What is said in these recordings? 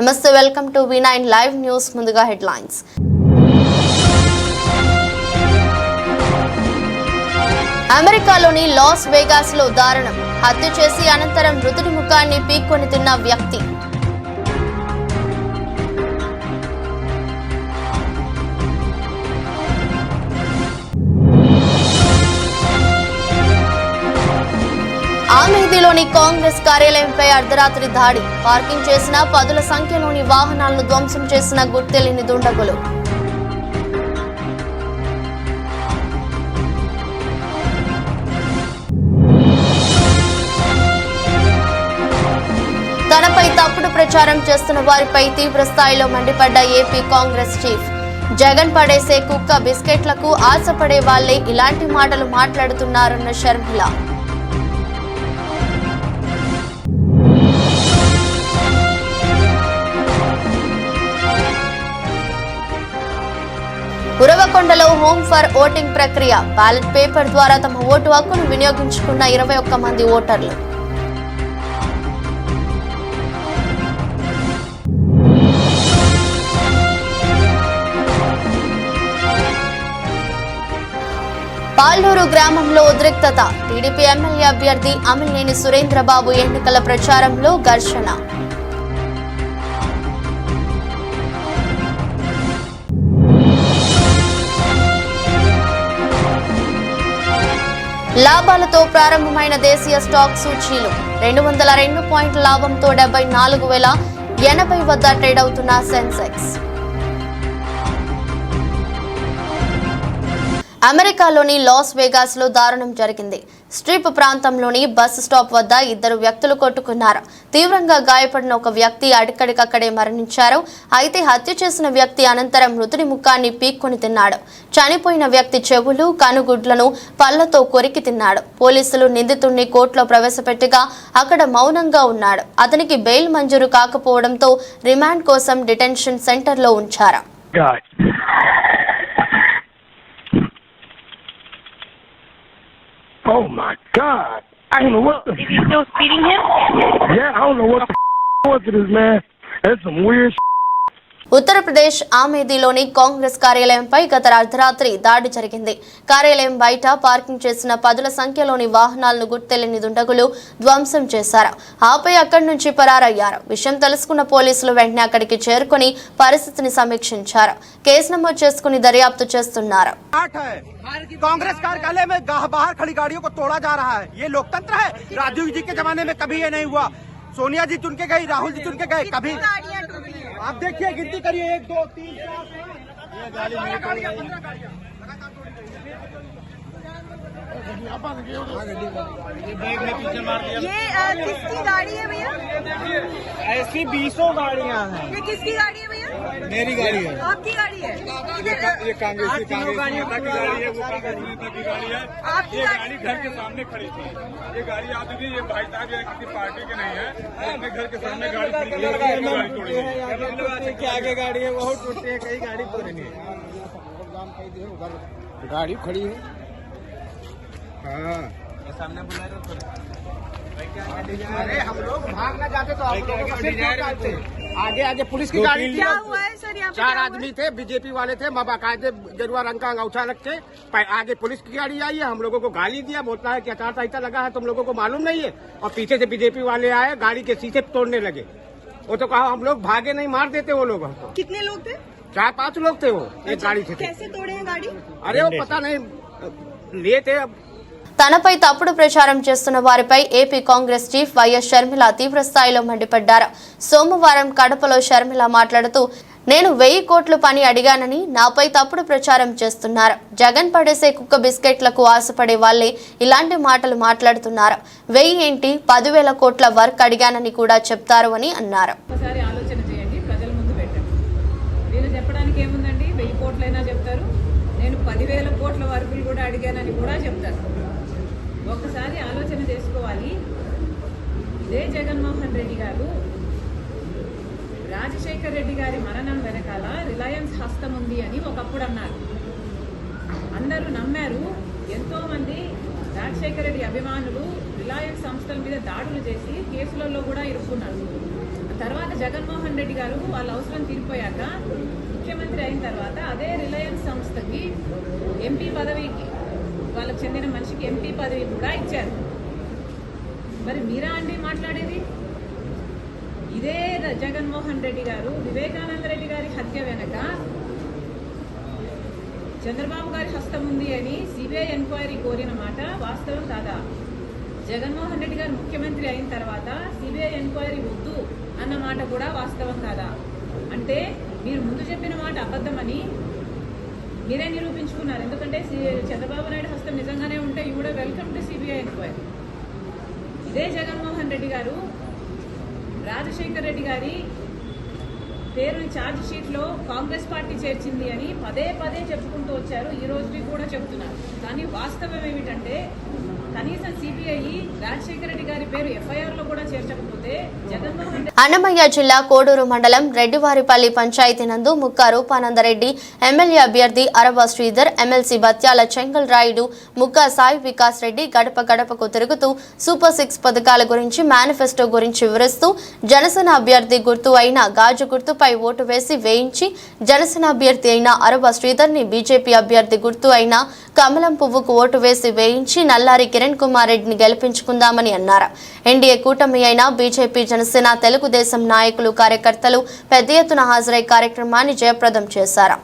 నమస్తే, welcome to V9 live news. ముందుగా headlines. అమెరికాలోని లాస్ వేగాస్ లో దారుణం. హత్య చేసి అనంతరం మృతుడి ముఖాన్ని పీక్కొని తిన్న వ్యక్తి. ఆమెదిలోని కాంగ్రెస్ కార్యాలయంపై అర్ధరాత్రి దాడి. పార్కింగ్ చేసిన పదుల సంఖ్యలోని వాహనాలను ధ్వంసం చేసిన గుర్తెలిని దుండగులు. తనపై తప్పుడు ప్రచారం చేస్తున్న వారిపై తీవ్ర స్థాయిలో మండిపడ్డ ఏపీ కాంగ్రెస్ చీఫ్. జగన్ పడేసే కుక్క బిస్కెట్లకు ఆశపడే వాళ్లే ఇలాంటి మాటలు మాట్లాడుతున్నారన్న షర్మిల. ఉరవకొండలో హోమ్ ఫర్ ఓటింగ్ ప్రక్రియ. బ్యాలెట్ పేపర్ ద్వారా తమ ఓటు హక్కును వినియోగించుకున్న 21 మంది ఓటర్లు. పాల్నూరు గ్రామంలో ఉద్రిక్తత. టీడీపీ ఎమ్మెల్యే అభ్యర్థి అమిలినేని సురేంద్రబాబు ఎన్నికల ప్రచారంలో ఘర్షణ. లాభాలతో ప్రారంభమైన దేశీయ స్టాక్ సూచీలు. 202 పాయింట్ల లాభంతో 74,080 వద్ద ట్రేడ్ అవుతున్న సెన్సెక్స్. అమెరికాలోని లాస్ వేగాస్ లో దారుణం జరిగింది. స్ట్రిప్ ప్రాంతంలోని బస్ స్టాప్ వద్ద 2 వ్యక్తులు కొట్టుకున్నారు. తీవ్రంగా గాయపడిన ఒక వ్యక్తి అక్కడికక్కడే మరణించారు. అయితే హత్య చేసిన వ్యక్తి అనంతరం మృతుడి ముఖాన్ని పీక్కొని తిన్నాడు. చనిపోయిన వ్యక్తి చెవులు, కనుగుడ్లను పళ్లతో కొరికి తిన్నాడు. పోలీసులు నిందితుడిని కోర్టులో ప్రవేశపెట్టగా అక్కడ మౌనంగా ఉన్నాడు. అతనికి బెయిల్ మంజూరు కాకపోవడంతో రిమాండ్ కోసం డిటెన్షన్ సెంటర్ లో ఉంచారు. Oh my God! I don't know what the. Is he still speeding him? Yeah, I don't know what the was it is, man. That's some weird. Uttar Pradesh ఆమెదిలోని Congress కార్యాలయంపై గత అర్ధరాత్రి దాడి జరిగింది. కార్యాలయం బయట పార్కింగ్ చేసిన పదుల సంఖ్యలోని వాహనాలను గుర్తెలిని దుండగులు ధ్వంసం చేశారు. ఆపై అక్కడి నుంచి పరారయ్యారు. విషయం తెలుసుకున్న పోలీసులు వెంటనే అక్కడికి చేరుకుని పరిస్థితిని సమీక్షించారు. కేసు నమోదు చేసుకుని దర్యాప్తు చేస్తున్నారు. कांग्रेस कार्यालय में बाहर खड़ी गाड़ियों को तोड़ा जा रहा है. ये लोकतंत्र है? राजीव जी के जमाने में कभी ये नहीं हुआ. सोनिया जी चुन के गई, राहुल जी चुन के गए, कभी आप देखिए, गिनती करिए 1 2 3 4 ये गाड़ियां 15 गाड़ियां ये किसकी गाड़ी है भैया? ऐसी 20 गाड़ियां हैं. ये किसकी गाड़ी है भैया? मेरी गाड़ी है. आपकी गाड़ी है? ये कांग्रेस की गाड़ी है, वो कांग्रेस नेता की गाड़ी है. आपकी ये गाड़ी घर के सामने खड़ी थी. ये गाड़ी आती थी. ये भाई साहब किसी पार्टी के नहीं है. अपने घर के सामने गाड़ी खड़ी है. क्या आगे गाड़ी है बहुत टूटती है. कई गाड़ी पूरी गाड़ी खड़ी है. हाँ, सामने बुला रहे. अरे हम लोग भागना चाहते तो आगे आगे पुलिस की गाड़ी. क्या हुआ है सर? यहाँ 4 आदमी थे, बीजेपी वाले थे. बाकायदे गेरुआ रंग का अंगूठा रख के आगे पुलिस की गाड़ी आई है. हम लोगों को गाली दिया. बोलता है कि आचार संहिता लगा है, तुम लोगों को मालूम नहीं है. और पीछे से बीजेपी वाले आए, गाड़ी के शीशे तोड़ने लगे. वो तो कहा हम लोग भागे नहीं, मार देते वो लोग हमको. कितने लोग थे? 4-5 लोग थे वो एक गाड़ी थे. कैसे तोड़े हैं गाड़ी? अरे वो पता नहीं लिए थे. తనపై తప్పుడు ప్రచారం చేస్తున్న వారిపై AP Congress chief YS Sharmila తీవ్ర స్థాయిలో మండిపడ్డారు. సోమవారం కడపలో షర్మిల మాట్లాడుతూ, నేను 1000 కోట్ల పని అడిగానని నాపై తప్పుడు ప్రచారం చేస్తున్నారు. జగన్ పడేసే కుక్క బిస్కెట్లకు ఆశపడే వాళ్లే ఇలాంటి మాటలు మాట్లాడుతున్నారు. 1000 ఏంటి, 10,000 కోట్ల వర్క్ అడిగానని కూడా చెప్తారు అని అన్నారు. నేను 10,000 కోట్ల వర్కులు కూడా అడిగానని కూడా చెప్తారు. ఒక్కసారి ఆలోచన చేసుకోవాలి. ఇదే జగన్మోహన్ రెడ్డి గారు రాజశేఖర్ రెడ్డి గారి మరణం వెనకాల రిలయన్స్ హస్తం ఉంది అని ఒకప్పుడు అన్నారు. అందరూ నమ్మారు. ఎంతో మంది రాజశేఖర రెడ్డి అభిమానులు రిలయన్స్ సంస్థల మీద దాడులు చేసి కేసులలో కూడా ఇరుక్కున్నారు. తర్వాత జగన్మోహన్ రెడ్డి గారు వాళ్ళ అవసరం తీరిపోయాక ముఖ్యమంత్రి అయిన తర్వాత అదే రిలయన్స్ సంస్థకి ఎంపీ పదవికి వాళ్ళకి చెందిన మనిషికి ఎంపీ పదవి కూడా ఇచ్చారు. మరి మీరా అండి మాట్లాడేది? ఇదే జగన్మోహన్ రెడ్డి గారు వివేకానంద రెడ్డి గారి హత్య వెనక చంద్రబాబు గారి హస్తం ఉంది అని సిబిఐ ఎంక్వైరీ కోరిన మాట వాస్తవం కాదా? జగన్మోహన్ రెడ్డి గారు ముఖ్యమంత్రి అయిన తర్వాత సిబిఐ ఎంక్వైరీ వద్దు అన్న మాట కూడా వాస్తవం కాదా? అంటే మీరు ముందు చెప్పిన మాట అబద్ధమని మీరే నిరూపించుకున్నారు. ఎందుకంటే చంద్రబాబు నాయుడు హస్తం నిజంగానే ఉంటే you would welcome to CBI enquiry. ఇదే జగన్మోహన్ రెడ్డి గారు రాజశేఖర్ రెడ్డి గారి పేరుని ఛార్జ్ షీట్లో కాంగ్రెస్ పార్టీ చేర్చింది అని పదే పదే చెప్పుకుంటూ వచ్చారు. ఈ రోజుకి కూడా చెప్తున్నారు. కానీ వాస్తవం ఏమిటంటే కనీసం సిబిఐ రాజశేఖర రెడ్డి గారి పేరు ఎఫ్ఐఆర్ లో కూడా చేర్చకపోతే జగన్మోహన్ అన్నమయ్య జిల్లా కోడూరు మండలం రెడ్డివారిపల్లి పంచాయతీ నందు ముక్కా రూపానందరెడ్డి, ఎమ్మెల్యే అభ్యర్థి అరవ శ్రీధర్, ఎమ్మెల్సీ బత్యాల చెంగల్ రాయుడు, ముక్కా సాయి వికాస్ రెడ్డి గడప గడపకు తిరుగుతూ సూపర్ 6 పథకాల గురించి మేనిఫెస్టో గురించి వివరిస్తూ జనసేన అభ్యర్థి గుర్తు అయిన గాజు గుర్తుపై ఓటు వేసి వేయించి జనసేన అభ్యర్థి అయిన అరవ శ్రీధర్ ని బీజేపీ అభ్యర్థి గుర్తు అయిన కమలం పువ్వుకు ఓటు వేసి వేయించి నల్లారి కిరణ్ కుమార్ రెడ్డిని గెలిపించుకుందామని అన్నారు. ఎన్డీఏ కూటమి అయిన బీజేపీ, జనసేన, తెలుగుదేశం నాయకులు, కార్యకర్తలు పెద్ద ఎత్తున హాజరై కార్యక్రమాన్ని జయప్రదం చేశారు.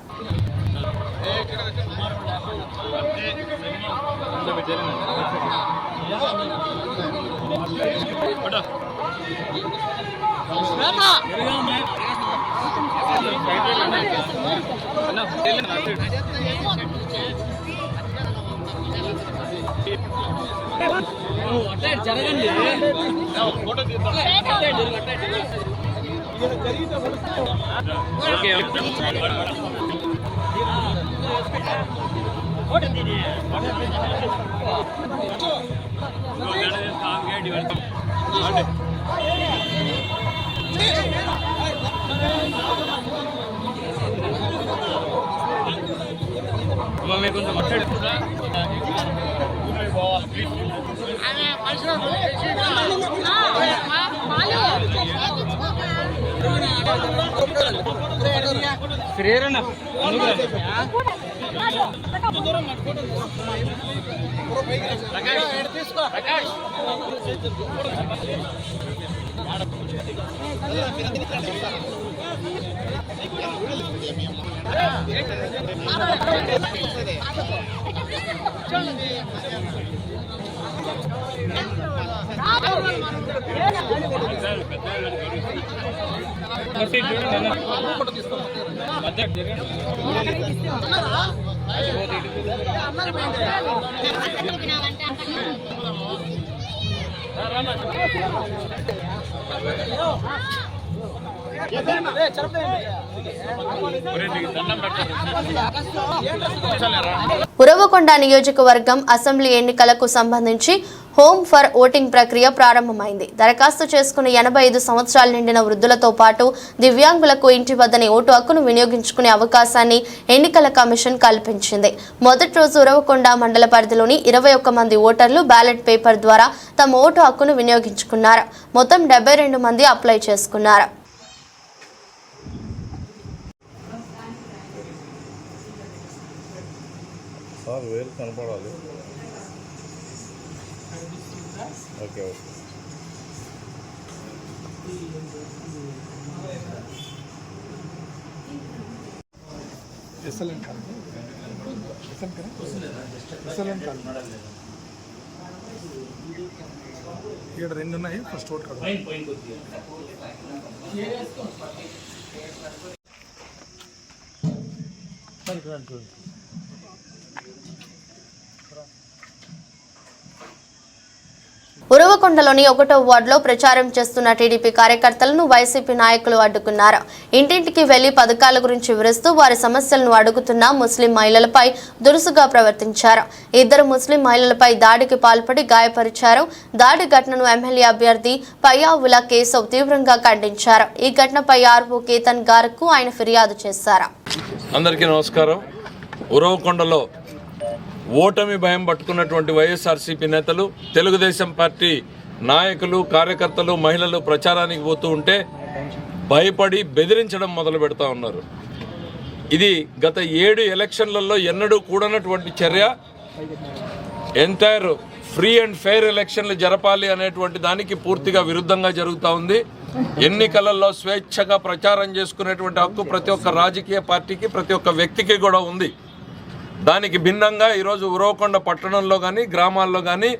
ఉరవకొండ నియోజకవర్గం అసెంబ్లీ ఎన్నికలకు సంబంధించి హోమ్ ఫర్ ఓటింగ్ ప్రక్రియ ప్రారంభమైంది. దరఖాస్తు చేసుకున్న 85 సంవత్సరాలు నిండిన వృద్ధులతో పాటు దివ్యాంగులకు ఇంటి వద్దనే ఓటు హక్కును వినియోగించుకునే అవకాశాన్ని ఎన్నికల కమిషన్ కల్పించింది. మొదటి రోజు ఉరవకొండ మండల పరిధిలోని 21 మంది ఓటర్లు బ్యాలెట్ పేపర్ ద్వారా తమ ఓటు హక్కును వినియోగించుకున్నారు. మొత్తం 72 మంది అప్లై చేసుకున్నారు. కనపడాలి. Okay okay. ఎస్ఎల్ఎన్ కాదు, ఎస్ఎల్ఎన్ కాదు. ఇక్కడ 2 ఉన్నాయి. ఫస్ట్ ఓట్ కాదు. ఉరవకొండలోని 1వ వార్డులో ప్రచారం చేస్తున్న టీడీపీ కార్యకర్తలను వైసీపీ నాయకులు అడ్డుకున్నారు. ఇంటింటికి వెళ్లి పథకాల గురించి వివరిస్తూ వారి సమస్యలను అడుగుతున్న ముస్లిం మహిళలపై దురుసుగా ప్రవర్తించారు. 2 ముస్లిం మహిళలపై దాడికి పాల్పడి గాయపరిచారు. దాడి ఘటనను ఎమ్మెల్యే అభ్యర్థి పయ్యావుల కేశవ్ తీవ్రంగా ఖండించారు. ఈ ఘటనపై ఆర్వో కేతన్ గారుకు ఆయన ఫిర్యాదు చేశారు. అందరికీ నమస్కారం. ఉరవకొండలో ఓటమి భయం పట్టుకున్నటువంటి వైఎస్ఆర్సీపీ నేతలు, తెలుగుదేశం పార్టీ నాయకులు, కార్యకర్తలు, మహిళలు ప్రచారానికి పోతూ ఉంటే భయపడి బెదిరించడం మొదలు పెడతా ఉన్నారు. ఇది గత 7 ఎలక్షన్లలో ఎన్నడూ కూడనటువంటి చర్య. ఎంటైర్ ఫ్రీ అండ్ ఫెయిర్ ఎలక్షన్లు జరపాలి అనేటువంటి దానికి పూర్తిగా విరుద్ధంగా జరుగుతూ ఉంది. ఎన్నికలలో స్వేచ్ఛగా ప్రచారం చేసుకునేటువంటి హక్కు ప్రతి ఒక్క రాజకీయ పార్టీకి, ప్రతి ఒక్క వ్యక్తికి కూడా ఉంది. దానికి భిన్నంగా ఈరోజు ఉరవకొండ పట్టణంలో కానీ, గ్రామాల్లో కానీ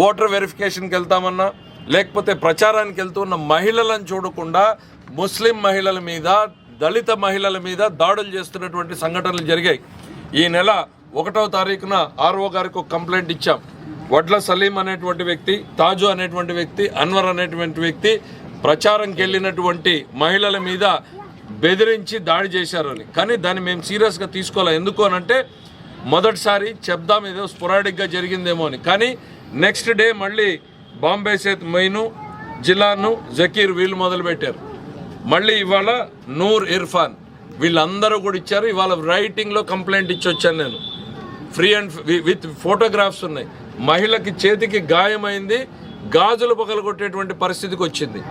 ఓటర్ వెరిఫికేషన్కి వెళ్తామన్నా, లేకపోతే ప్రచారానికి వెళ్తున్న మహిళలను చూడకుండా ముస్లిం మహిళల మీద, దళిత మహిళల మీద దాడులు చేస్తున్నటువంటి సంఘటనలు జరిగాయి. ఈ నెల 1వ తారీఖున ఆర్ఓ గారికి ఒక కంప్లైంట్ ఇచ్చాం. వడ్ల సలీం అనేటువంటి వ్యక్తి, తాజు అనేటువంటి వ్యక్తి, అన్వర్ అనేటువంటి వ్యక్తి ప్రచారంకి వెళ్ళినటువంటి మహిళల మీద బెదిరించి దాడి చేశారని. కానీ దాన్ని మేము సీరియస్గా తీసుకోవాలి. ఎందుకు అనంటే మొదటిసారి చెప్దాం ఏదో స్పొరాడిక్గా జరిగిందేమో అని. కానీ నెక్స్ట్ డే మళ్ళీ బాంబే సేత్ మొయిను, జిలాను, జకీర్ వీళ్ళు మొదలుపెట్టారు. మళ్ళీ ఇవాళ నూర్ ఇర్ఫాన్ వీళ్ళందరూ కూడా ఇచ్చారు. ఇవాళ రైటింగ్లో కంప్లైంట్ ఇచ్చి వచ్చాను నేను. ఫ్రీ అండ్ విత్ ఫోటోగ్రాఫ్స్ ఉన్నాయి. మహిళకి చేతికి గాయమైంది, గాజులు పగలగొట్టేటువంటి పరిస్థితికి వచ్చింది.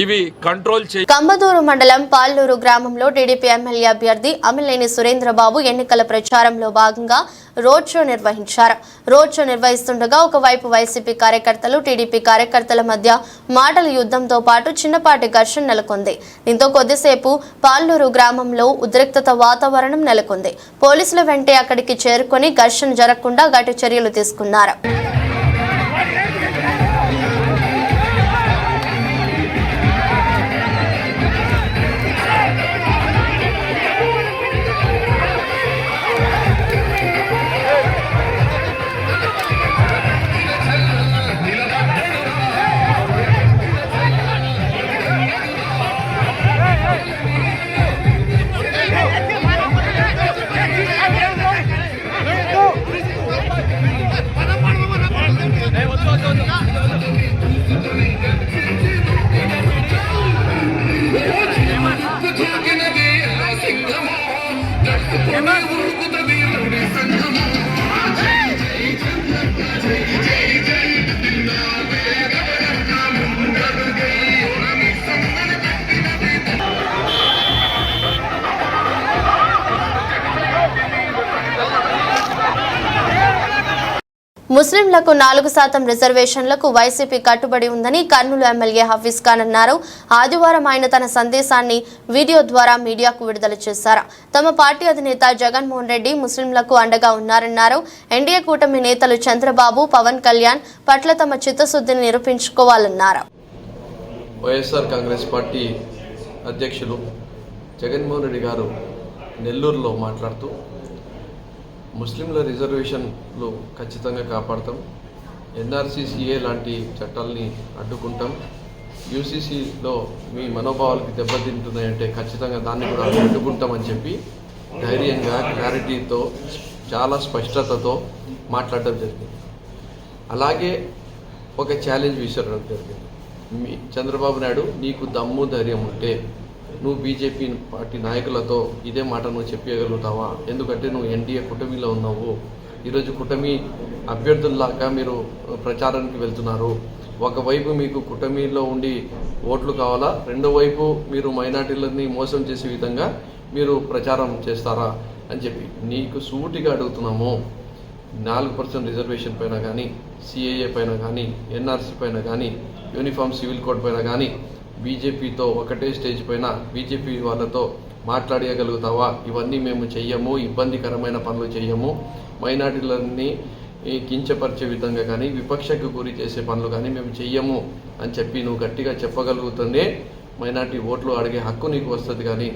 ఇవి కంట్రోల్ చేయ. కంబదూరు మండలం పాల్లూరు గ్రామంలో టీడీపీ ఎమ్మెల్యే అభ్యర్థి అమిలేని సురేంద్రబాబు ఎన్నికల ప్రచారంలో భాగంగా రోడ్ షో నిర్వహించారు. రోడ్ షో నిర్వహిస్తుండగా ఒకవైపు వైసీపీ కార్యకర్తలు, టీడీపీ కార్యకర్తల మధ్య మాటల యుద్ధంతో పాటు చిన్నపాటి ఘర్షణ నెలకొంది. దీంతో కొద్దిసేపు పాల్లూరు గ్రామంలో ఉద్రిక్తత వాతావరణం నెలకొంది. పోలీసుల వెంటే అక్కడికి చేరుకొని ఘర్షణ జరగకుండా గట్టి చర్యలు తీసుకున్నారు. ముస్లింలకు 4% రిజర్వేషన్లకు వైసీపీ కట్టుబడి ఉందని కర్నూలు ఎమ్మెల్యే హఫీజ్ ఖాన్ అన్నారు. ఆదివారం ఆయన తన సందేశాన్ని వీడియో ద్వారా మీడియాకు విడుదల చేశారు. తమ పార్టీ అధినేత జగన్మోహన్ రెడ్డి ముస్లింలకు అండగా ఉన్నారన్నారు. ఎన్డీఏ కూటమి నేతలు చంద్రబాబు, పవన్ కళ్యాణ్ పట్ల తమ చిత్తశుద్ధిని నిరూపించుకోవాలన్నారు. వైఎస్ఆర్ కాంగ్రెస్ పార్టీ అధ్యక్షులు జగన్మోహన్ రెడ్డి గారు నెల్లూరులో మాట్లాడుతూ ముస్లింల రిజర్వేషన్లు ఖచ్చితంగా కాపాడతాం, ఎన్ఆర్సీసీఏ లాంటి చట్టాలని అడ్డుకుంటాం, యూసీసీలో మీ మనోభావాలకి దెబ్బతింటున్నాయంటే ఖచ్చితంగా దాన్ని కూడా అడ్డుకుంటామని చెప్పి ధైర్యంగా, క్లారిటీతో, చాలా స్పష్టతతో మాట్లాడడం జరిగింది. అలాగే ఒక ఛాలెంజ్ విసరడం జరిగింది. చంద్రబాబు నాయుడు, నీకు దమ్ము ధైర్యం ఉంటే నువ్వు బీజేపీ పార్టీ నాయకులతో ఇదే మాట నువ్వు చెప్పగలుగుతావా? ఎందుకంటే నువ్వు ఎన్డీఏ కూటమిలో ఉన్నావు. ఈరోజు కూటమి అభ్యర్థుల్లాగా మీరు ప్రచారానికి వెళ్తున్నారు. ఒకవైపు మీకు కూటమిలో ఉండి ఓట్లు కావాలా, రెండో వైపు మీరు మైనార్టీలని మోసం చేసే విధంగా మీరు ప్రచారం చేస్తారా అని చెప్పి నీకు సూటిగా అడుగుతున్నాము. 4% రిజర్వేషన్ పైన కానీ, సిఏఏ పైన కానీ, ఎన్ఆర్సీ పైన కానీ, యూనిఫామ్ సివిల్ కోడ్ పైన కానీ బీజేపీతో ఒకటే స్టేజ్ పైన బీజేపీ వాళ్ళతో మాట్లాడగలుగుతావా? ఇవన్నీ మేము చెయ్యము, ఇబ్బందికరమైన పనులు చెయ్యము, మైనార్టీలన్నీ కించపరిచే విధంగా కానీ, విపక్షకు గురి చేసే పనులు కానీ మేము చెయ్యము అని చెప్పి నువ్వు గట్టిగా చెప్పగలుగుతుందే మైనార్టీ ఓట్లు అడిగే హక్కు నీకు వస్తుంది. కానీ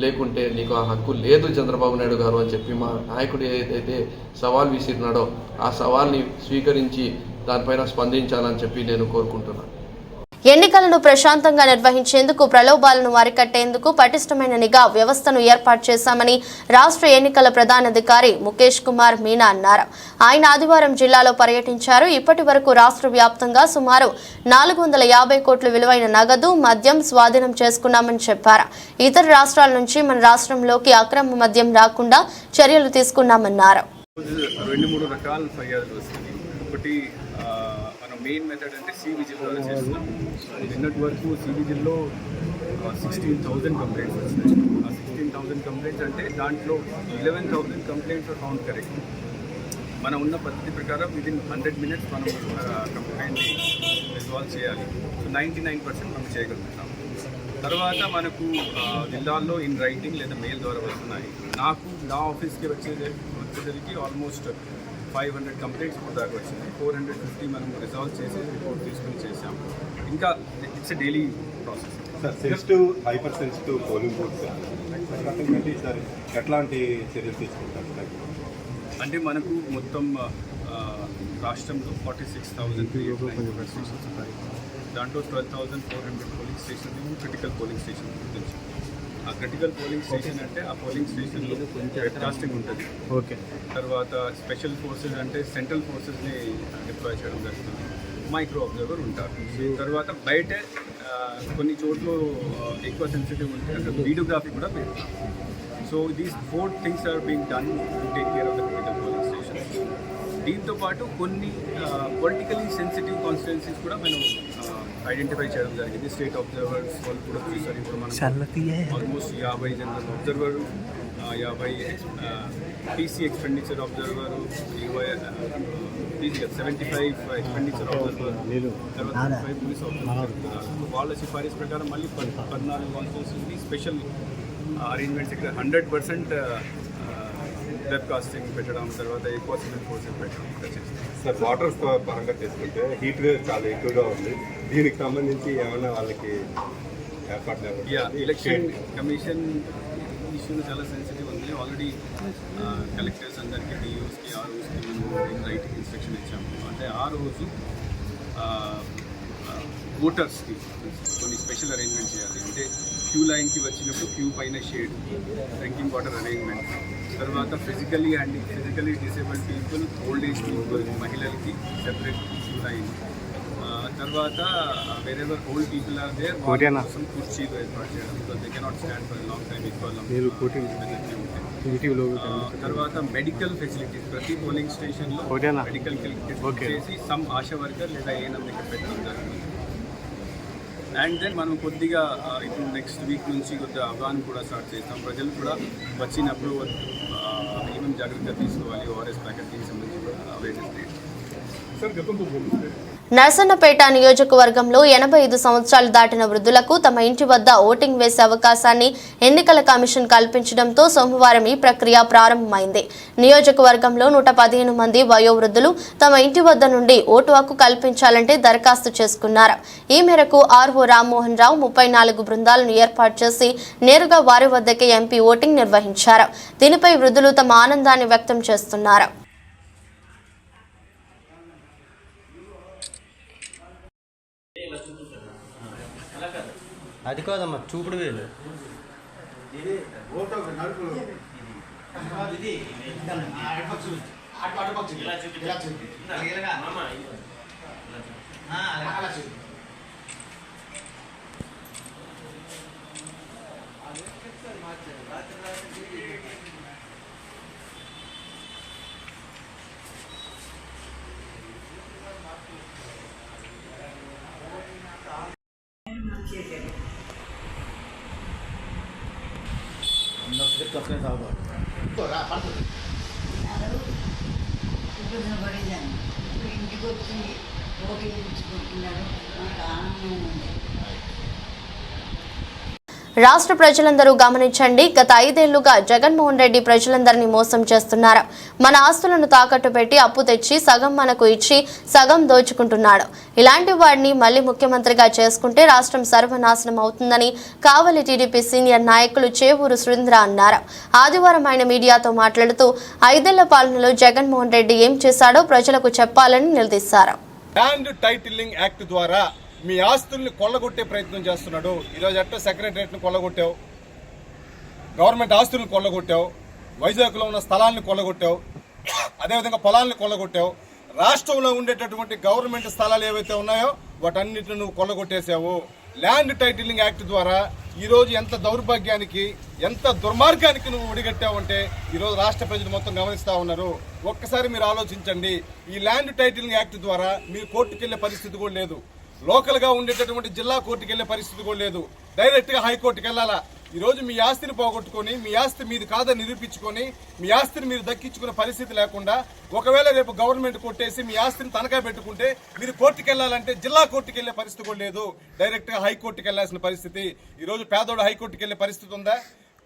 లేకుంటే నీకు ఆ హక్కు లేదు చంద్రబాబు నాయుడు గారు అని చెప్పి మా నాయకుడు ఏదైతే సవాల్ విసిరినాడో ఆ సవాల్ని స్వీకరించి దానిపైన స్పందించాలని చెప్పి నేను కోరుకుంటున్నాను. ఎన్నికలను ప్రశాంతంగా నిర్వహించేందుకు ప్రలోభాలను అరికట్టేందుకు పటిష్టమైన నిఘా వ్యవస్థను ఏర్పాటు చేశామని రాష్ట్ర ఎన్నికల ప్రధానాధికారి ముఖేష్ కుమార్ మీనా అన్నారు. ఆయన ఆదివారం జిల్లాలో పర్యటించారు. ఇప్పటి వరకు రాష్ట్ర వ్యాప్తంగా సుమారు 450 కోట్ల విలువైన నగదు, మద్యం స్వాధీనం చేసుకున్నామని చెప్పారు. ఇతర రాష్ట్రాల నుంచి మన రాష్ట్రంలోకి అక్రమ మద్యం రాకుండా చర్యలు తీసుకున్నామన్నారు. 2-3 రకాల ఫిర్యాదులు వస్తుంది. ఒకటి మనం మెయిన్ మెథడ్ అంటే సి విజిల్ ద్వారా చేస్తున్నాం. నిన్నటి వరకు సి విజిల్లో 16,000 కంప్లైంట్స్ వచ్చినాయి. ఆ 16,000 కంప్లైంట్స్ అంటే దాంట్లో 11,000 కంప్లైంట్స్ ఆర్ ఫౌండ్ కరెక్ట్. మనం ఉన్న పద్ధతి ప్రకారం విదిన్ 100 minutes మనం కంప్లైంట్ని రిజాల్వ్ చేయాలి. సో 99% మనం చేయగలుగుతాం. తర్వాత మనకు జిల్లాల్లో ఇన్ రైటింగ్ లేదా మెయిల్ ద్వారా వస్తున్నాయి. నాకు నా ఆఫీస్కి వచ్చేసరికి ఆల్మోస్ట్ 500 కంప్లైంట్స్ కూడా దాకా వచ్చింది. 450 మనం రిజాల్వ్ చేసి రిపోర్ట్ తీసుకుని చేసాము. ఇంకా it's daily process. Sir, sensitive hyper sensitive polling booths sir ఎట్లాంటి చర్యలు తీసుకుంటారు? అంటే మనకు మొత్తం రాష్ట్రంలో 46,300 స్టేషన్స్ ఉన్నాయి. దాంట్లో 12,400 polling station critical polling station గురించి. ఆ క్రిటికల్ పోలింగ్ స్టేషన్ అంటే ఆ పోలింగ్ స్టేషన్లో వెబ్కాస్టింగ్ ఉంటుంది. ఓకే. తర్వాత స్పెషల్ ఫోర్సెస్ అంటే సెంట్రల్ ఫోర్సెస్ని డిప్లాయ్ చేయడం జరుగుతుంది. మైక్రో అబ్జర్వర్ ఉంటారు. తర్వాత బయట కొన్ని చోట్ల ఎక్కువ సెన్సిటివ్ ఉంటే అక్కడ వీడియోగ్రఫీ కూడా పెడతాం. So these 4 things are being done to take care of the critical polling stations. దీంతో పాటు కొన్ని పొలిటికలీ సెన్సిటివ్ కాన్స్టిట్యున్సీస్ కూడా మనం ఐడెంటిఫై చేయడం జరిగింది. స్టేట్ అబ్జర్వర్స్ వాళ్ళు కూడా చూసారు. ఇప్పుడు మనం almost 50 general observer, 50 PC expenditure observer, 75 expenditure observer, తర్వాత 5 పోలీస్ అబ్జర్వర్. వాళ్ళ సిఫారసు ప్రకారం మళ్ళీ 14 కాన్స్టిట్యున్సీస్కి స్పెషల్ అరేంజ్మెంట్స్ ఇక్కడ 100% వెబ్కాస్టింగ్ పెట్టడం, తర్వాత ఎక్కువ సివిల్ ఫోర్సెస్ పెట్టడం చేస్తాం. సార్, వాటర్ పరంగా చేసుకుంటే హీట్ వేవ్ చాలా ఎక్కువగా ఉంది. దీనికి సంబంధించి ఏమైనా వాళ్ళకి ఏర్పాట్లు? ఎలక్షన్ కమిషన్ ఇష్యూలు చాలా సెన్సిటివ్ ఉంది. ఆల్రెడీ కలెక్టర్స్ అందరికీ, డిఓస్కి, ఆర్ఓస్కి మేము రైటింగ్ ఇన్స్ట్రక్షన్ ఇచ్చాము. అంటే ఆ రోజు ఓటర్స్కి కొన్ని స్పెషల్ అరేంజ్మెంట్ చేయాలి. అంటే క్యూ లైన్కి వచ్చినప్పుడు క్యూ పైన షేడ్, డ్రింకింగ్ వాటర్ అరేంజ్మెంట్, తర్వాత physically disabled people, old age people, మహిళలకి సెపరేట్ క్యూ లైన్. తర్వాత wherever old people are there వాళ్ళ కోసం కుర్చీలు ఏర్పాటు చేయడం. Because they cannot stand for long time equal. తర్వాత మెడికల్ ఫెసిలిటీస్ ప్రతి పోలింగ్ స్టేషన్లో మెడికల్ చేసి సమ్ ఆశా వర్కర్ లేదా ఏఎన్ఎం ఇక్కడ పెట్టడం జరుగుతుంది. అండ్ దెన్ మనం కొద్దిగా ఇప్పుడు నెక్స్ట్ వీక్ నుంచి కొద్దిగా అవగాహన కూడా స్టార్ట్ చేస్తాం. ప్రజలు కూడా వచ్చినప్పుడు ఏమేమి జాగ్రత్తగా తీసుకోవాలి, ఓఆర్ఎస్ ప్యాకెట్కి సంబంధించి అవేర్నెస్ లేదు. నర్సన్నపేట నియోజకవర్గంలో 85 సంవత్సరాలు దాటిన వృద్ధులకు తమ ఇంటి వద్ద ఓటింగ్ వేసే అవకాశాన్ని ఎన్నికల కమిషన్ కల్పించడంతో సోమవారం ఈ ప్రక్రియ ప్రారంభమైంది. నియోజకవర్గంలో 115 మంది వయోవృద్ధులు తమ ఇంటి వద్ద నుండి ఓటు హక్కు కల్పించాలంటే దరఖాస్తు చేసుకున్నారు. ఈ మేరకు ఆర్ఓ రామ్మోహన్ రావు 34 బృందాలను ఏర్పాటు చేసి నేరుగా వారి వద్దకే ఎంపీ ఓటింగ్ నిర్వహించారు. దీనిపై వృద్ధులు తమ ఆనందాన్ని వ్యక్తం చేస్తున్నారు. అది కాదమ్మా, చూపుడు వేలు. ఇంటికి వచ్చి ఓటు వేయించుకుంటున్నారు. నాకు ఆనందం ఉంది. రాష్ట్ర ప్రజలందరూ గమనించండి. గత 5 ఏళ్లుగా జగన్మోహన్ రెడ్డి ప్రజలందరినీ మోసం చేస్తున్నారు. మన ఆస్తులను తాకట్టు పెట్టి అప్పు తెచ్చి సగం మనకు ఇచ్చి సగం దోచుకుంటున్నాడు. ఇలాంటి వాడిని మళ్లీ ముఖ్యమంత్రిగా చేసుకుంటే రాష్ట్రం సర్వనాశనం అవుతుందని కావలి టీడీపీ సీనియర్ నాయకులు చేవూరు సురేంద్ర అన్నారు. ఆదివారం ఆయన మీడియాతో మాట్లాడుతూ 5 ఏళ్ల పాలనలో జగన్మోహన్ రెడ్డి ఏం చేశాడో ప్రజలకు చెప్పాలని నిలదీశారు. ల్యాండ్ టైటిలింగ్ యాక్ట్ ద్వారా మీ ఆస్తుల్ని కొల్లగొట్టే ప్రయత్నం చేస్తున్నాడు. ఈరోజు అట్ట సెక్రటరియట్ని కొల్లగొట్టావు, గవర్నమెంట్ ఆస్తులను కొల్లగొట్టావు, వైజాగ్లో ఉన్న స్థలాన్ని కొల్లగొట్టావు, అదేవిధంగా పొలాలను కొల్లగొట్టావు. రాష్ట్రంలో ఉండేటటువంటి గవర్నమెంట్ స్థలాలు ఏవైతే ఉన్నాయో వాటన్నిటిని నువ్వు కొల్లగొట్టేసావు. ల్యాండ్ టైటిలింగ్ యాక్ట్ ద్వారా ఈరోజు ఎంత దౌర్భాగ్యానికి ఎంత దుర్మార్గానికి నువ్వు ఒడిగట్టావంటే ఈరోజు రాష్ట్ర ప్రజలు మొత్తం గమనిస్తూ ఉన్నారు. ఒక్కసారి మీరు ఆలోచించండి. ఈ ల్యాండ్ టైటిలింగ్ యాక్ట్ ద్వారా మీరు కోర్టుకు వెళ్లే పరిస్థితి కూడా లేదు. లోకల్గా ఉండేటటువంటి జిల్లా కోర్టుకు వెళ్లే పరిస్థితి కూడా లేదు. డైరెక్ట్గా హైకోర్టుకు వెళ్ళాలా. ఈరోజు మీ ఆస్తిని పోగొట్టుకొని మీ ఆస్తి మీది కాదని నిరూపించుకొని మీ ఆస్తిని మీరు దక్కించుకునే పరిస్థితి లేకుండా ఒకవేళ రేపు గవర్నమెంట్ కొట్టేసి మీ ఆస్తిని తనఖా పెట్టుకుంటే మీరు కోర్టుకు వెళ్ళాలంటే జిల్లా కోర్టుకు వెళ్లే పరిస్థితి కూడా లేదు. డైరెక్ట్గా హైకోర్టుకు వెళ్లాల్సిన పరిస్థితి. ఈరోజు పేదోడు హైకోర్టుకు వెళ్లే పరిస్థితి ఉందా?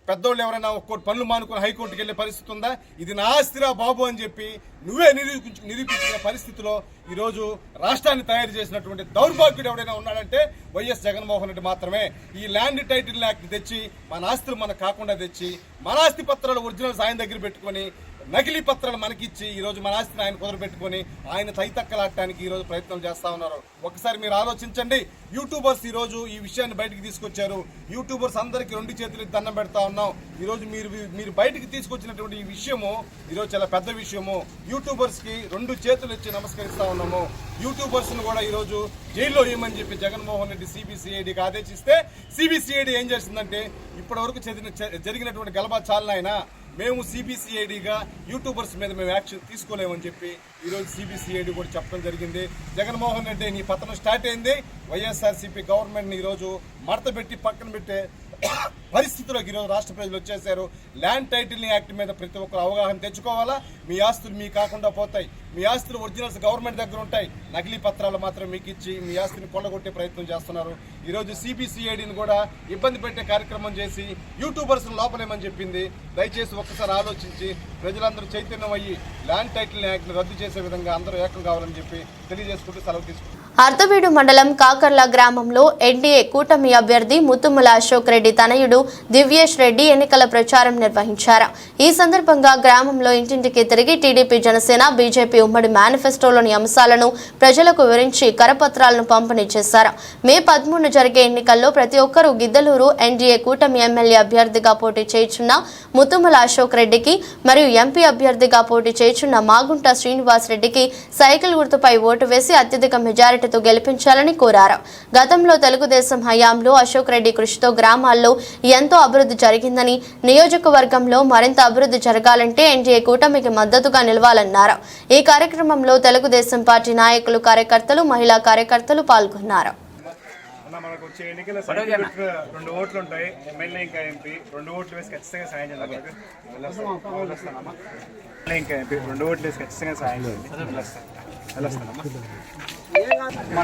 పెద్దోళ్ళు ఎవరైనా ఒక్కోటి పనులు మానుకుని హైకోర్టుకు వెళ్లే పరిస్థితి ఉందా? ఇది నా ఆస్తిరా బాబు అని చెప్పి నువ్వే నిరూపించుకునే పరిస్థితిలో ఈరోజు రాష్ట్రాన్ని తయారు చేసినటువంటి దౌర్భాగ్యుడు ఎవరైనా ఉన్నాడంటే వైఎస్ జగన్మోహన్ రెడ్డి మాత్రమే. ఈ ల్యాండ్ టైటిల్ యాక్ట్ తెచ్చి మన ఆస్తులు మనకు కాకుండా తెచ్చి మన ఆస్తి పత్రాలు ఒరిజినల్స్ ఆయన దగ్గర పెట్టుకొని నకిలీ పత్రాలు మనకిచ్చి ఈరోజు మన ఆస్తిని ఆయన కుదరబెట్టుకొని ఆయన తైతక్కలాడటానికి ఈరోజు ప్రయత్నం చేస్తా ఉన్నారు. ఒకసారి మీరు ఆలోచించండి. యూట్యూబర్స్ ఈరోజు ఈ విషయాన్ని బయటికి తీసుకొచ్చారు. యూట్యూబర్స్ అందరికీ 2 చేతులకి దండం పెడతా ఉన్నాం. ఈరోజు మీరు బయటికి తీసుకొచ్చినటువంటి ఈ విషయము ఈరోజు చాలా పెద్ద విషయము. యూట్యూబర్స్కి 2 చేతులు ఇచ్చి నమస్కరిస్తా ఉన్నాము. యూట్యూబర్స్ను కూడా ఈరోజు జైల్లో వేయమని చెప్పి జగన్మోహన్ రెడ్డి సిబిసిఐడికి ఆదేశిస్తే సిబిసిఐడి ఏం చేసిందంటే ఇప్పటివరకు జరిగినటువంటి గలబా చాలనైనా మేము సిబిసిఐడిగా యూట్యూబర్స్ మీద మేము యాక్షన్ తీసుకోలేమని చెప్పి ఈరోజు సిబిసిఐడి కూడా చెప్పడం జరిగింది. జగన్మోహన్ రెడ్డి నీ పతనం స్టార్ట్ అయింది. వైఎస్ఆర్సీపీ గవర్నమెంట్ని ఈరోజు మడత పెట్టి పక్కన పెట్టే పరిస్థితుల్లోకి ఈరోజు రాష్ట్ర ప్రజలు వచ్చేసారు. ల్యాండ్ టైటిలింగ్ యాక్ట్ మీద ప్రతి ఒక్కరు అవగాహన తెచ్చుకోవాలా. మీ ఆస్తులు మీ కాకుండా పోతాయి. మీ ఆస్తులు ఒరిజినల్స్ గవర్నమెంట్ దగ్గర ఉంటాయి. నకిలీ పత్రాలు మాత్రం మీకు ఇచ్చి మీ ఆస్తిని కొల్లగొట్టే ప్రయత్నం చేస్తున్నారు. ఈరోజు సిబిసిఐడిని కూడా ఇబ్బంది పెట్టే కార్యక్రమం చేసి యూట్యూబర్స్ను లోపలేమని చెప్పింది. దయచేసి ఒక్కసారి ఆలోచించి ప్రజలందరూ చైతన్యం అయ్యి ల్యాండ్ టైటిలింగ్ యాక్ట్ని రద్దు చేసే విధంగా అందరూ ఏకం కావాలని చెప్పి తెలియజేసుకుంటూ సెలవు తీసుకుంటారు. అర్ధవీడు మండలం కాకర్ల గ్రామంలో ఎన్డీఏ కూటమి అభ్యర్థి ముత్తుముల అశోక్ రెడ్డి తనయుడు దివ్యేష్ రెడ్డి ఎన్నికల ప్రచారం నిర్వహించారు. ఈ సందర్భంగా గ్రామంలో ఇంటింటికి తిరిగి టీడీపీ, జనసేన, బీజేపీ ఉమ్మడి మేనిఫెస్టోలోని అంశాలను ప్రజలకు వివరించి కరపత్రాలను పంపిణీ చేశారు. మే 13 జరిగే ఎన్నికల్లో ప్రతి ఒక్కరూ గిద్దలూరు ఎన్డీఏ కూటమి ఎమ్మెల్యే అభ్యర్థిగా పోటీ చేయుచున్న ముత్తుముల అశోక్ రెడ్డికి మరియు ఎంపీ అభ్యర్థిగా పోటీ చేయుచున్న మాగుంట శ్రీనివాస్ రెడ్డికి సైకిల్ గుర్తుపై ఓటు వేసి అత్యధిక మెజారిటీ గెలిపించాలని కోరారు. గతంలో తెలుగుదేశం హయాంలో అశోక్ రెడ్డి కృషితో గ్రామాల్లో ఎంతో అభివృద్ధి జరిగిందని, నియోజకవర్గంలో మరింత అభివృద్ధి జరగాలంటే ఎన్డీఏ కూటమికి మద్దతుగా నిలవాలన్నారు. ఈ కార్యక్రమంలో తెలుగుదేశం పార్టీ నాయకులు, కార్యకర్తలు, మహిళా కార్యకర్తలు పాల్గొన్నారు. మనకు వచ్చే ఎన్నికల 2 ఓట్లు ఉంటాయి. ఎమ్మెల్యే ఇంకా ఎంపీ 2 ఓట్లు వేసి ఖచ్చితంగా సాయం చేయాలి. ఇంకా ఎంపీ 2 ఓట్లు వేసి ఖచ్చితంగా సాయం చేయాలి.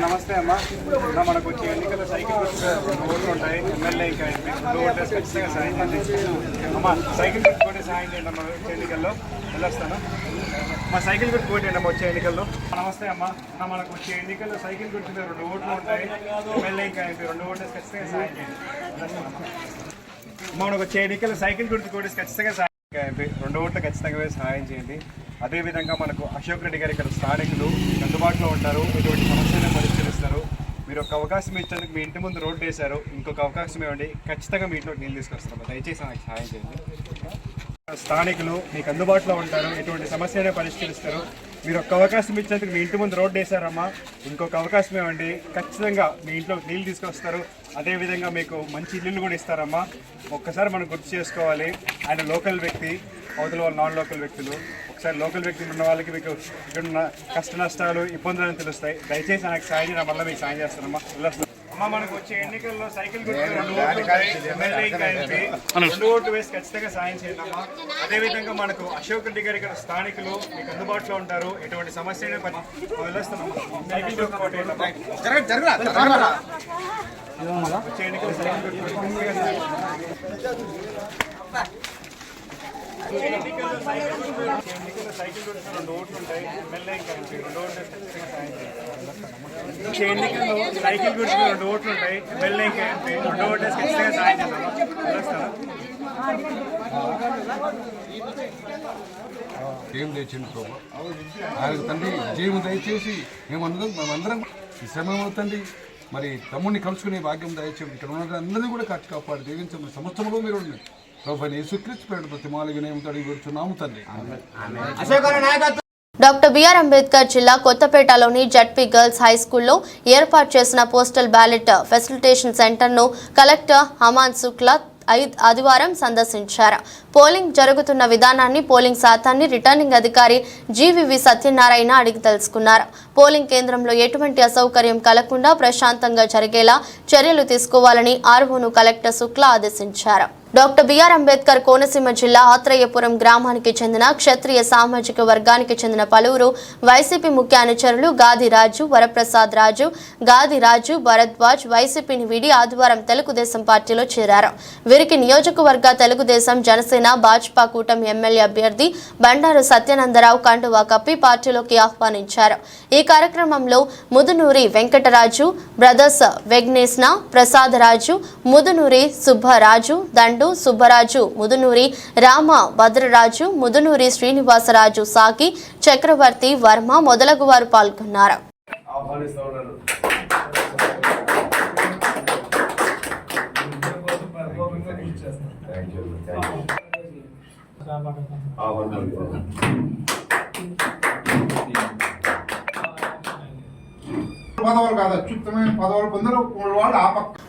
నమస్తే అమ్మా. మనకు వచ్చే ఎన్నికల సైకిల్ 2 ఓట్లు ఉంటాయి. ఎమ్మెల్యే ఇంకా ఎంపీ 2 ఓట్లు వేసి ఖచ్చితంగా సాయం చేయాలి. అమ్మా సైకిల్ పెట్టుకుంటే సాయం చేయండి అమ్మా. వచ్చే ఎన్నికల్లో వెళ్ళొస్తాను. మా సైకిల్ గుర్తు పోటీ అమ్మా వచ్చే ఎన్నికల్లో. నమస్తే అమ్మా. మనకు వచ్చే ఎన్నికల్లో సైకిల్ గుర్తు 2 ఓట్లు ఉంటాయి. ఎమ్మెల్యే ఇంకా ఎంపీ 2 ఓట్లు వేసి ఖచ్చితంగా సాయం చేయండి. మనకు వచ్చే ఎన్నికల్లో సైకిల్ గుర్తు కూడా ఖచ్చితంగా సాయం ఎంపీ 2 ఓట్లు ఖచ్చితంగా వేసి సహాయం చేయండి. అదేవిధంగా మనకు అశోక్ రెడ్డి గారు ఇక్కడ స్థానికులు అందుబాటులో ఉంటారు. ఎటువంటి సమస్యలను పరిష్కరిస్తారు. మీరు ఒక అవకాశం ఇచ్చేందుకు మీ ఇంటి ముందు రోడ్డు వేశారు. ఇంకొక అవకాశం ఇవ్వండి. ఖచ్చితంగా మీ ఇంట్లో నీళ్ళు తీసుకొస్తాము. దయచేసి నాకు సహాయం చేయండి. స్థానికులు మీకు అందుబాటులో ఉంటారు. ఎటువంటి సమస్యనే పరిష్కరిస్తారు. మీరు ఒక్క అవకాశం ఇచ్చేందుకు మీ ఇంటి ముందు రోడ్డు వేశారమ్మా. ఇంకొక అవకాశం ఇవ్వండి. ఖచ్చితంగా మీ ఇంట్లో నీళ్ళు తీసుకొస్తారు. అదేవిధంగా మీకు మంచి ఇల్లులు కూడా ఇస్తారమ్మా. ఒక్కసారి మనం గుర్తు చేసుకోవాలి. ఆయన లోకల్ వ్యక్తి, అవతల వాళ్ళు నాన్ లోకల్ వ్యక్తులు. ఒకసారి లోకల్ వ్యక్తులు ఉన్న వాళ్ళకి మీకు ఇక్కడ కష్ట నష్టాలు, ఇబ్బందులు తెలుస్తాయి. దయచేసి నాకు సాయం చేయడం వల్ల మీకు సాయం చేస్తానమ్మా. అమ్మ మనకు వచ్చే ఎన్నికల్లో సైకిల్ గుర్తు 2 ఓట్లు ఉంటాయి. ఎమ్మెల్యే ఇంకా ఎంపీ 2 ఓట్లు వేసి ఖచ్చితంగా సాయం చేయండి అమ్మా. అదేవిధంగా మనకు అశోక్ రెడ్డి గారు ఇక్కడ స్థానికులు మీకు అందుబాటులో ఉంటారు. ఎటువంటి సమస్య వెళ్ళొస్తున్నామ్మా. సైకిల్ గుర్తు పోటీ వచ్చే ఎన్నికల్లో సైకిల్ సైకిల్ గుర్తు 2 ఓట్లు ఉంటాయి. ఎమ్మెల్యే ఇంకా ఎంపీ 2 ఓట్లు వేసి ఖచ్చితంగా సాయం చేయండి. ఎన్నికల్లో సైకిల్ గుర్తు 2 ఓట్లు ఉంటాయి. ఎమ్మెల్యే ఇంకా ఎంపీ 2 ఓట్లు వేసి ఖచ్చితంగా సాయం చేస్తాను. ఏం తెచ్చింది ప్రభు ఆయన తండ్రి విజయం దయచేసి మేమందరం శ్రమ అవుతండి. మరి తమ్ముడిని కలుసుకునే భాగ్యం దయచేసి ఇక్కడ ఉన్న అందరినీ కూడా కాచి కాపాడు దీవించండి. సంవత్సరంలో మీరు ప్రభు యేసుక్రీస్తు పేరు ప్రతి మాల వినయంతో అడిగి పెడుతున్నాము తండ్రి. డాక్టర్ బిఆర్ అంబేద్కర్ జిల్లా కొత్తపేటలోని జడ్పీ గర్ల్స్ హై స్కూల్లో ఏర్పాటు చేసిన పోస్టల్ బ్యాలెట్ ఫెసిలిటేషన్ సెంటర్ను కలెక్టర్ హమాన్ శుక్లా ఆదివారం సందర్శించారు. పోలింగ్ జరుగుతున్న విధానాన్ని, పోలింగ్ శాతాన్ని రిటర్నింగ్ అధికారి జీవీవి సత్యనారాయణ అడిగి తెలుసుకున్నారు. పోలింగ్ కేంద్రంలో ఎటువంటి అసౌకర్యం కలగకుండా ప్రశాంతంగా జరిగేలా చర్యలు తీసుకోవాలని ఆర్ఓను కలెక్టర్ శుక్లా ఆదేశించారు. డాక్టర్ బిఆర్ అంబేద్కర్ కోనసీమ జిల్లా ఆత్రేయపురం గ్రామానికి చెందిన క్షత్రియ సామాజిక వర్గానికి చెందిన పలువురు వైసీపీ ముఖ్య అనుచరులు గాది రాజు, వరప్రసాద్ రాజు, గాది రాజు, భరద్వాజ్ వైసీపీని వీడి ఆదివారం తెలుగుదేశం పార్టీలో చేరారు. వీరికి నియోజకవర్గ తెలుగుదేశం, జనసేన, భాజపా కూటమి ఎమ్మెల్యే అభ్యర్థి బండారు సత్యానందరావు కండువా కప్పి పార్టీలోకి ఆహ్వానించారు. ఈ కార్యక్రమంలో ముదునూరి వెంకటరాజు, బ్రదర్స్ వెగ్నేస్న ప్రసాదరాజు, ముదునూరి సుబ్బరాజు, దండు సుబ్బరాజు, ముదునూరి రామ భద్రరాజు, ముదునూరి శ్రీనివాసరాజు, సాకి చక్రవర్తి వర్మ మొదలగు వారు పాల్గొన్నారు.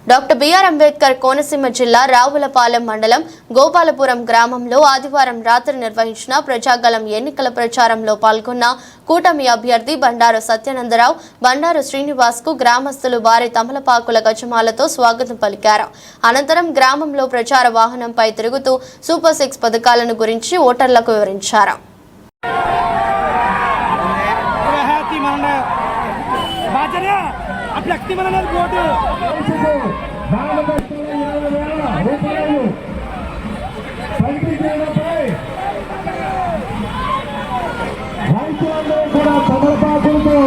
డాక్టర్ బిఆర్ అంబేద్కర్ కోనసీమ జిల్లా రావులపాలెం మండలం గోపాలపురం గ్రామంలో ఆదివారం రాత్రి నిర్వహించిన ప్రజాగళం ఎన్నికల ప్రచారంలో పాల్గొన్న కూటమి అభ్యర్థి బండారు సత్యానందరావు, బండారు శ్రీనివాస్ కు గ్రామస్తులు భారీ తమలపాకుల గజమాలతో స్వాగతం పలికారు. అనంతరం గ్రామంలో ప్రచార వాహనంపై తిరుగుతూ సూపర్ 6 పథకాలను గురించి ఓటర్లకు వివరించారు. కూడా తమలపాకులతో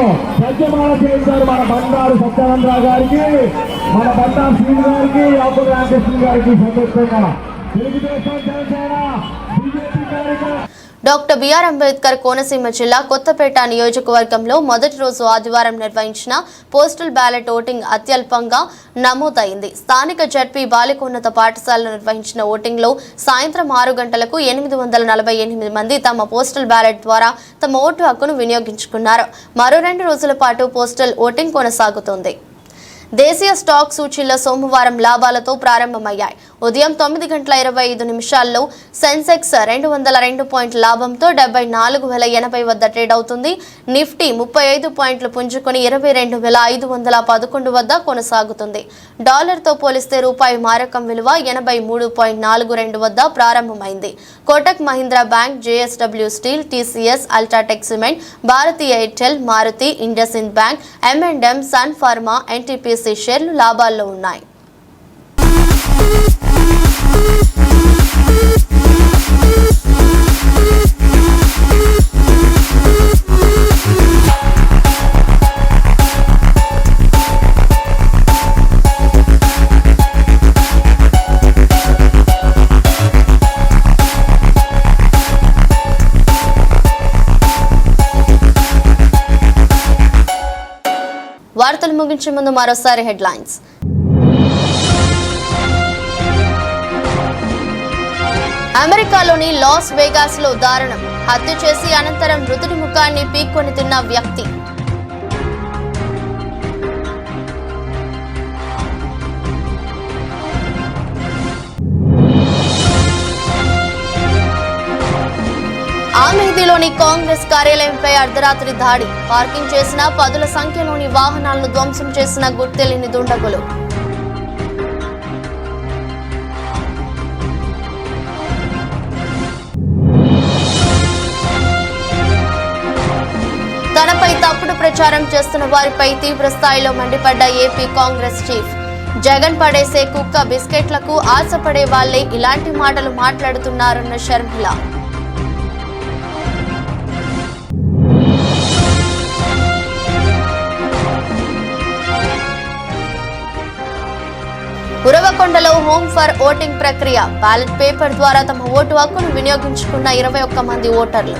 సజ్జమాల చేశారు మన బండారు సత్యానందరావు గారికి, మన బండారు శ్రీని గారికి, ఆకుల రామకృష్ణ గారికి సంతోషంగా తెలుగుదేశం, జనసేన, బీజేపీ కార్యక్రమం. డాక్టర్ బిఆర్ అంబేద్కర్ కోనసీమ జిల్లా కొత్తపేట నియోజకవర్గంలో మొదటి రోజు ఆదివారం నిర్వహించిన పోస్టల్ బ్యాలెట్ ఓటింగ్ అత్యల్పంగా నమోదైంది. స్థానిక జడ్పీ బాలికోన్నత పాఠశాలలో నిర్వహించిన ఓటింగ్లో సాయంత్రం 6 గంటలకు 848 మంది తమ పోస్టల్ బ్యాలెట్ ద్వారా తమ ఓటు హక్కును వినియోగించుకున్నారు. మరో 2 రోజుల పాటు పోస్టల్ ఓటింగ్ కొనసాగుతోంది. దేశీయ స్టాక్ సూచీల్లో సోమవారం లాభాలతో ప్రారంభమయ్యాయి. ఉదయం 9:25 సెన్సెక్స్ 202 పాయింట్ల లాభంతో 74,080 వద్ద ట్రేడ్ అవుతుంది. నిఫ్టీ 35 పాయింట్లు పుంజుకొని 22,511 వద్ద కొనసాగుతుంది. డాలర్తో పోలిస్తే రూపాయి మారకం విలువ 83.42 వద్ద ప్రారంభమైంది. Kotak Mahindra bank, JSW steel, TCS, UltraTech cement, Bharti Airtel, Maruti, IndusInd bank, M&M, Sun Pharma, NTPC షేర్లు లాభాల్లో ఉన్నాయి. వార్తలు ముగించే ముందు మరోసారి హెడ్లైన్స్. అమెరికాలోని లాస్ వేగాస్ లో దారుణం, హత్య చేసి అనంతరం మృతుడి ముఖాన్ని పీక్కొని తిన్న వ్యక్తి. ఆమెహిలోని కాంగ్రెస్ కార్యాలయంపై అర్ధరాత్రి దాడి, పార్కింగ్ చేసిన 10ల సంఖ్యలోని వాహనాలను ధ్వంసం చేసిన గుర్తెలిని దుండగులు. తనపై తప్పుడు ప్రచారం చేస్తున్న వారిపై తీవ్ర స్థాయిలో మండిపడ్డ ఏపీ కాంగ్రెస్ చీఫ్. జగన్ పడేసే కుక్క బిస్కెట్లకు ఆశపడే వాళ్లే ఇలాంటి మాటలు మాట్లాడుతున్నారన్న షర్మిల. ఉరవకొండలో హోమ్ ఫర్ ఓటింగ్ ప్రక్రియ, బ్యాలెట్ పేపర్ ద్వారా తమ ఓటు హక్కును వినియోగించుకున్న 21 మంది ఓటర్లు.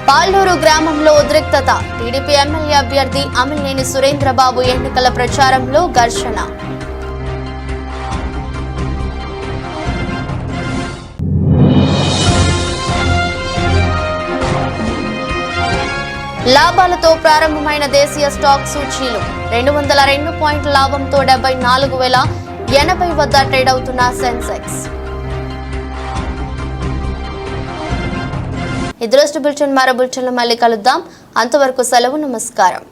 పాల్లూరు గ్రామంలో ఉద్రిక్తత. టీడీపీ ఎమ్మెల్యే అభ్యర్థి అమిలినేని సురేంద్రబాబు ఎన్నికల ప్రచారంలో ఘర్షణ. లాభాలతో ప్రారంభమైన దేశీయ స్టాక్ సూచీలు 202 పాయింట్ల లాభంతో 74,080 వద్ద ట్రేడ్ అవుతున్న సెన్సెక్స్. ఈ దృష్టి బులెటిన్ మరో బులెటిన్లో మళ్ళీ కలుద్దాం. అంతవరకు సెలవు. నమస్కారం.